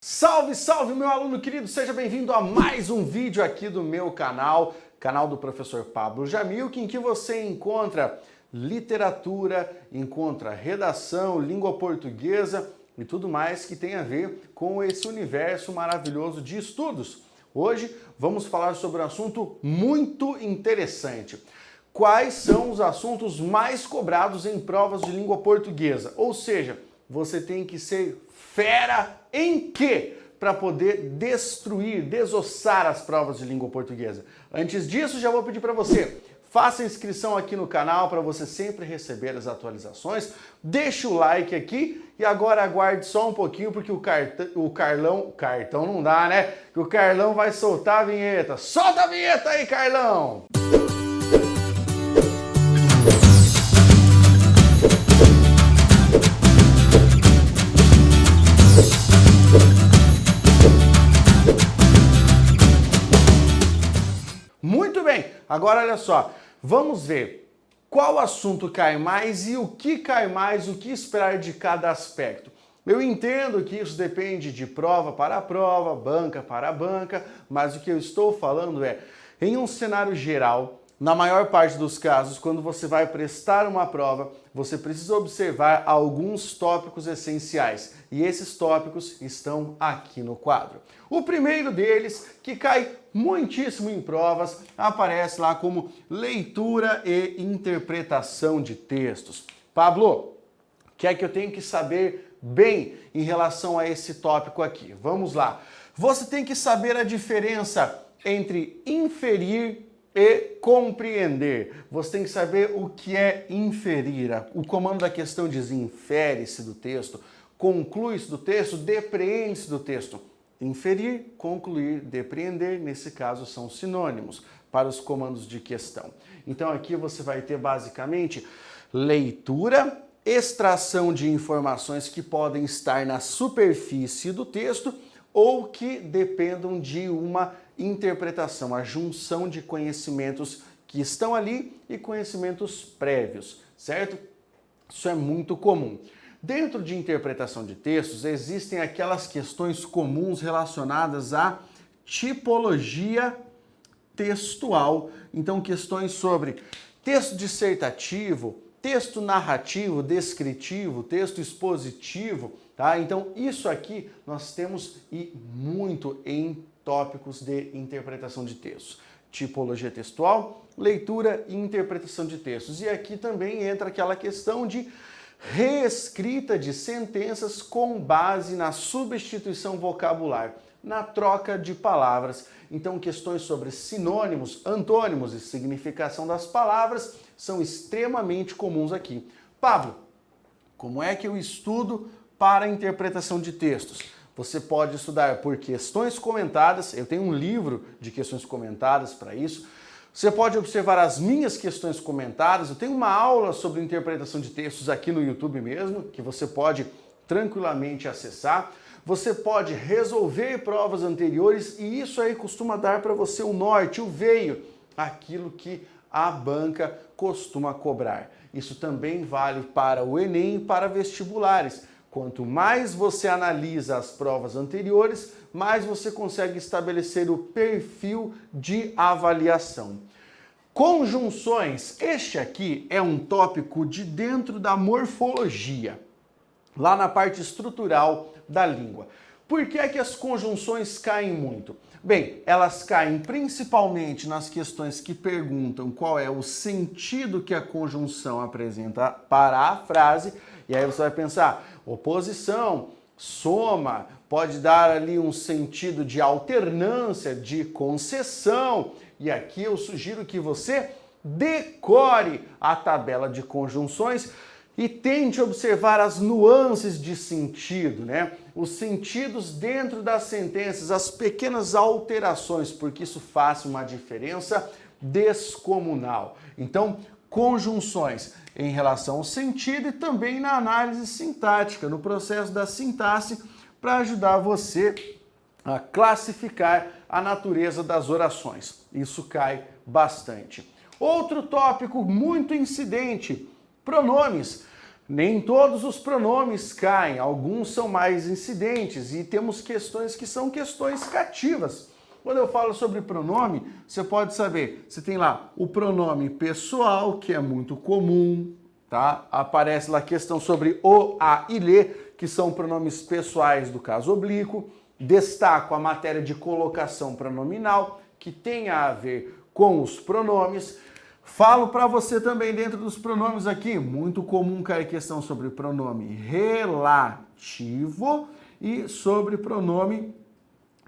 Salve, salve, meu aluno querido! Seja bem-vindo a mais um vídeo aqui do meu canal do professor Pablo Jamilk, em que você encontra literatura, encontra redação, língua portuguesa e tudo mais que tem a ver com esse universo maravilhoso de estudos. Hoje vamos falar sobre um assunto muito interessante. Quais são os assuntos mais cobrados em provas de língua portuguesa? Ou seja, você tem que ser fera em quê? Para poder destruir, desossar as provas de língua portuguesa. Antes disso, já vou pedir para você, faça inscrição aqui no canal para você sempre receber as atualizações. Deixa o like aqui e agora aguarde só um pouquinho porque o Cartão não dá, né? Que o Carlão vai soltar a vinheta. Solta a vinheta aí, Carlão! Muito bem, agora olha só, vamos ver qual assunto cai mais e o que cai mais, o que esperar de cada aspecto. Eu entendo que isso depende de prova para prova, banca para banca, mas o que eu estou falando é, em um cenário geral, na maior parte dos casos, quando você vai prestar uma prova, você precisa observar alguns tópicos essenciais. E esses tópicos estão aqui no quadro. O primeiro deles, que cai muitíssimo em provas, aparece lá como leitura e interpretação de textos. Pablo, o que é que eu tenho que saber bem em relação a esse tópico aqui? Vamos lá. Você tem que saber a diferença entre inferir e compreender. Você tem que saber o que é inferir. O comando da questão diz infere-se do texto, conclui-se do texto, depreende-se do texto. Inferir, concluir, depreender, nesse caso são sinônimos para os comandos de questão. Então aqui você vai ter basicamente leitura, extração de informações que podem estar na superfície do texto ou que dependam de uma interpretação, a junção de conhecimentos que estão ali e conhecimentos prévios, certo? Isso é muito comum. Dentro de interpretação de textos, existem aquelas questões comuns relacionadas à tipologia textual. Então, questões sobre texto dissertativo, texto narrativo, descritivo, texto expositivo, tá? Então, isso aqui nós temos e muito em tópicos de interpretação de textos. Tipologia textual, leitura e interpretação de textos. E aqui também entra aquela questão de reescrita de sentenças com base na substituição vocabular, na troca de palavras. Então, questões sobre sinônimos, antônimos e significação das palavras são extremamente comuns aqui. Pablo, como é que eu estudo para a interpretação de textos? Você pode estudar por questões comentadas, eu tenho um livro de questões comentadas para isso. Você pode observar as minhas questões comentadas, eu tenho uma aula sobre interpretação de textos aqui no YouTube mesmo, que você pode tranquilamente acessar. Você pode resolver provas anteriores e isso aí costuma dar para você o norte, o veio, aquilo que a banca costuma cobrar. Isso também vale para o Enem e para vestibulares. Quanto mais você analisa as provas anteriores, mais você consegue estabelecer o perfil de avaliação. Conjunções. Este aqui é um tópico de dentro da morfologia, lá na parte estrutural da língua. Por que é que as conjunções caem muito? Bem, elas caem principalmente nas questões que perguntam qual é o sentido que a conjunção apresenta para a frase, e aí você vai pensar, oposição, soma, pode dar ali um sentido de alternância, de concessão, e aqui eu sugiro que você decore a tabela de conjunções e tente observar as nuances de sentido, né? Os sentidos dentro das sentenças, as pequenas alterações, porque isso faz uma diferença descomunal. Então, conjunções em relação ao sentido e também na análise sintática, no processo da sintaxe, para ajudar você a classificar a natureza das orações. Isso cai bastante. Outro tópico muito incidente, pronomes. Nem todos os pronomes caem, alguns são mais incidentes e temos questões que são questões cativas. Quando eu falo sobre pronome, você pode saber, você tem lá o pronome pessoal, que é muito comum, tá? Aparece lá a questão sobre o, a e lhe, que são pronomes pessoais do caso oblíquo. Destaco a matéria de colocação pronominal, que tem a ver com os pronomes. Falo para você também dentro dos pronomes aqui, muito comum cair questão sobre pronome relativo e sobre pronome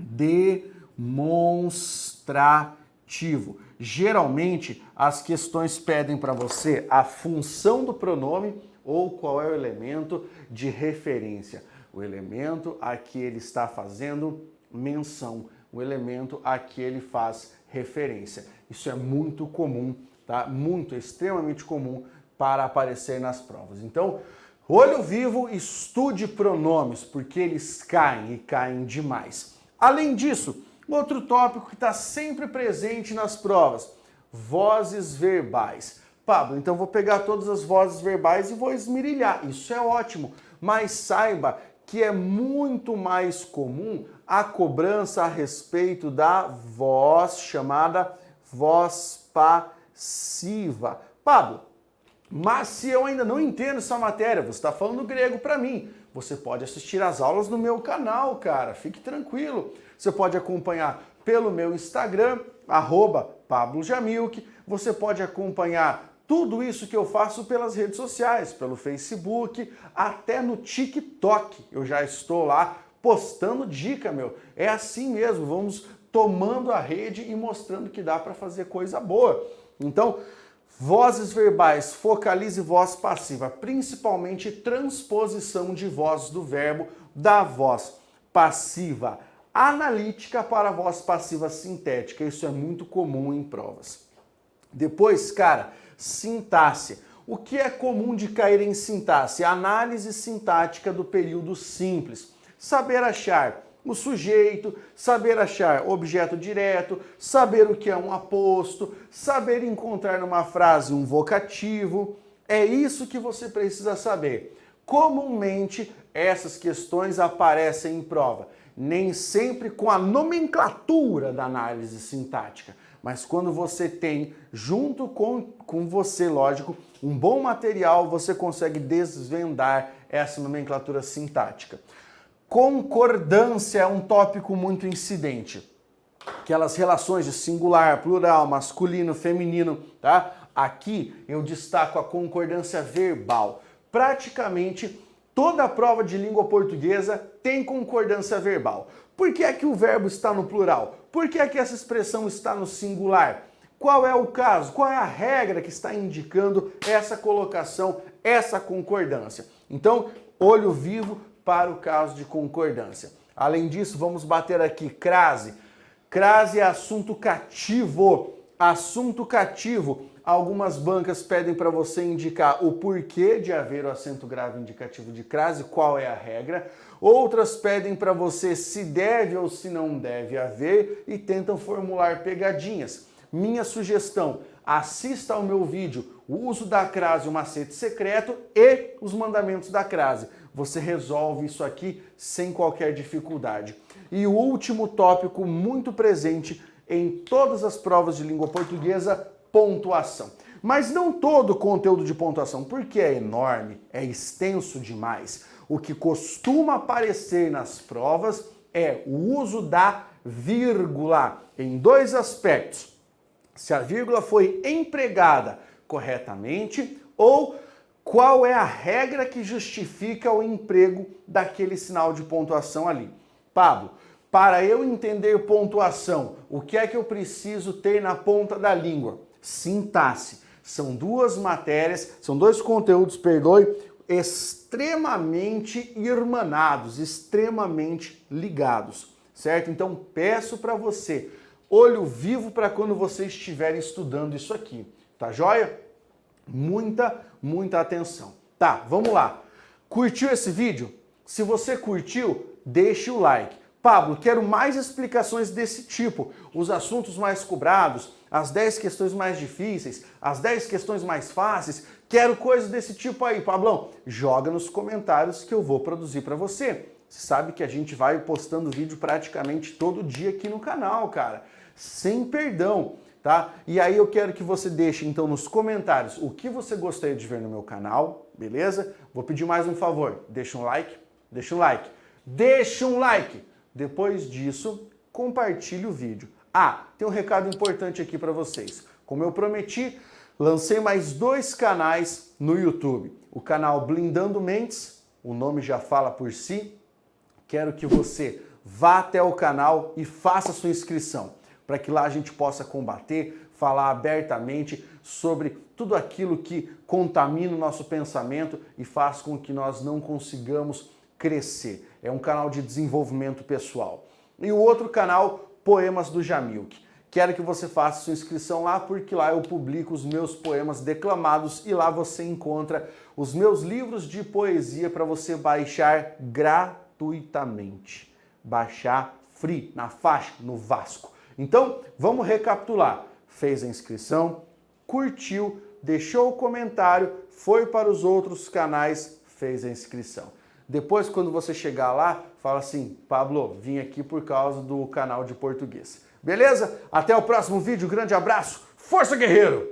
demonstrativo. Geralmente, as questões pedem para você a função do pronome ou qual é o elemento de referência. O elemento a que ele está fazendo menção, o elemento a que ele faz referência. Isso é muito comum, tá? Extremamente comum para aparecer nas provas. Então, olho vivo, estude pronomes, porque eles caem e caem demais. Além disso, outro tópico que está sempre presente nas provas, vozes verbais. Pablo, então vou pegar todas as vozes verbais e vou esmirilhar. Isso é ótimo, mas saiba que é muito mais comum a cobrança a respeito da voz chamada voz passiva. Pablo, mas se eu ainda não entendo essa matéria, você está falando grego para mim, você pode assistir às aulas no meu canal, cara, fique tranquilo. Você pode acompanhar pelo meu Instagram, @PabloJamilk, você pode acompanhar tudo isso que eu faço pelas redes sociais, pelo Facebook, até no TikTok. Eu já estou lá postando dica, meu. É assim mesmo, vamos tomando a rede e mostrando que dá para fazer coisa boa. Então, vozes verbais, focalize voz passiva, principalmente transposição de vozes do verbo da voz passiva analítica para a voz passiva sintética. Isso é muito comum em provas. Depois, cara, sintaxe. O que é comum de cair em sintaxe? Análise sintática do período simples. Saber achar o sujeito, saber achar objeto direto, saber o que é um aposto, saber encontrar numa frase um vocativo. É isso que você precisa saber. Comumente, essas questões aparecem em prova. Nem sempre com a nomenclatura da análise sintática, mas quando você tem, junto com você, lógico, um bom material, você consegue desvendar essa nomenclatura sintática. Concordância é um tópico muito incidente. Aquelas relações de singular, plural, masculino, feminino, tá? Aqui eu destaco a concordância verbal. Praticamente toda a prova de língua portuguesa tem concordância verbal. Por que é que o verbo está no plural? Por que é que essa expressão está no singular? Qual é o caso? Qual é a regra que está indicando essa colocação, essa concordância? Então, olho vivo para o caso de concordância. Além disso, vamos bater aqui crase. Crase é assunto cativo. Assunto cativo. Algumas bancas pedem para você indicar o porquê de haver o acento grave indicativo de crase, qual é a regra. Outras pedem para você se deve ou se não deve haver e tentam formular pegadinhas. Minha sugestão, assista ao meu vídeo, o uso da crase, o macete secreto e os mandamentos da crase. Você resolve isso aqui sem qualquer dificuldade. E o último tópico muito presente em todas as provas de língua portuguesa, pontuação. Mas não todo o conteúdo de pontuação, porque é enorme, é extenso demais. O que costuma aparecer nas provas é o uso da vírgula em dois aspectos. Se a vírgula foi empregada corretamente ou qual é a regra que justifica o emprego daquele sinal de pontuação ali. Pablo, para eu entender pontuação, o que é que eu preciso ter na ponta da língua? Sintaxe. São duas matérias, são dois conteúdos, extremamente irmanados, extremamente ligados, certo? Então peço para você, olho vivo para quando você estiver estudando isso aqui, tá joia? Muita atenção. Tá, vamos lá. Curtiu esse vídeo? Se você curtiu, deixe o like. Pablo, quero mais explicações desse tipo, os assuntos mais cobrados, as 10 questões mais difíceis, as 10 questões mais fáceis, quero coisas desse tipo aí, Pablão. Joga nos comentários que eu vou produzir para você. Você sabe que a gente vai postando vídeo praticamente todo dia aqui no canal, cara, sem perdão, tá? E aí eu quero que você deixe então nos comentários o que você gostaria de ver no meu canal, beleza? Vou pedir mais um favor, deixa um like, deixa um like, deixa um like. Depois disso, compartilhe o vídeo. Ah, tem um recado importante aqui para vocês. Como eu prometi, lancei mais 2 canais no YouTube. O canal Blindando Mentes, o nome já fala por si. Quero que você vá até o canal e faça sua inscrição, para que lá a gente possa combater, falar abertamente sobre tudo aquilo que contamina o nosso pensamento e faz com que nós não consigamos crescer. É um canal de desenvolvimento pessoal. E o outro canal, Poemas do Jamilk. Quero que você faça sua inscrição lá, porque lá eu publico os meus poemas declamados e lá você encontra os meus livros de poesia para você baixar gratuitamente. Baixar free, na faixa, no Vasco. Então, vamos recapitular. Fez a inscrição, curtiu, deixou o comentário, foi para os outros canais, fez a inscrição. Depois, quando você chegar lá, fala assim, Pablo, vim aqui por causa do canal de português. Beleza? Até o próximo vídeo, grande abraço, força guerreiro!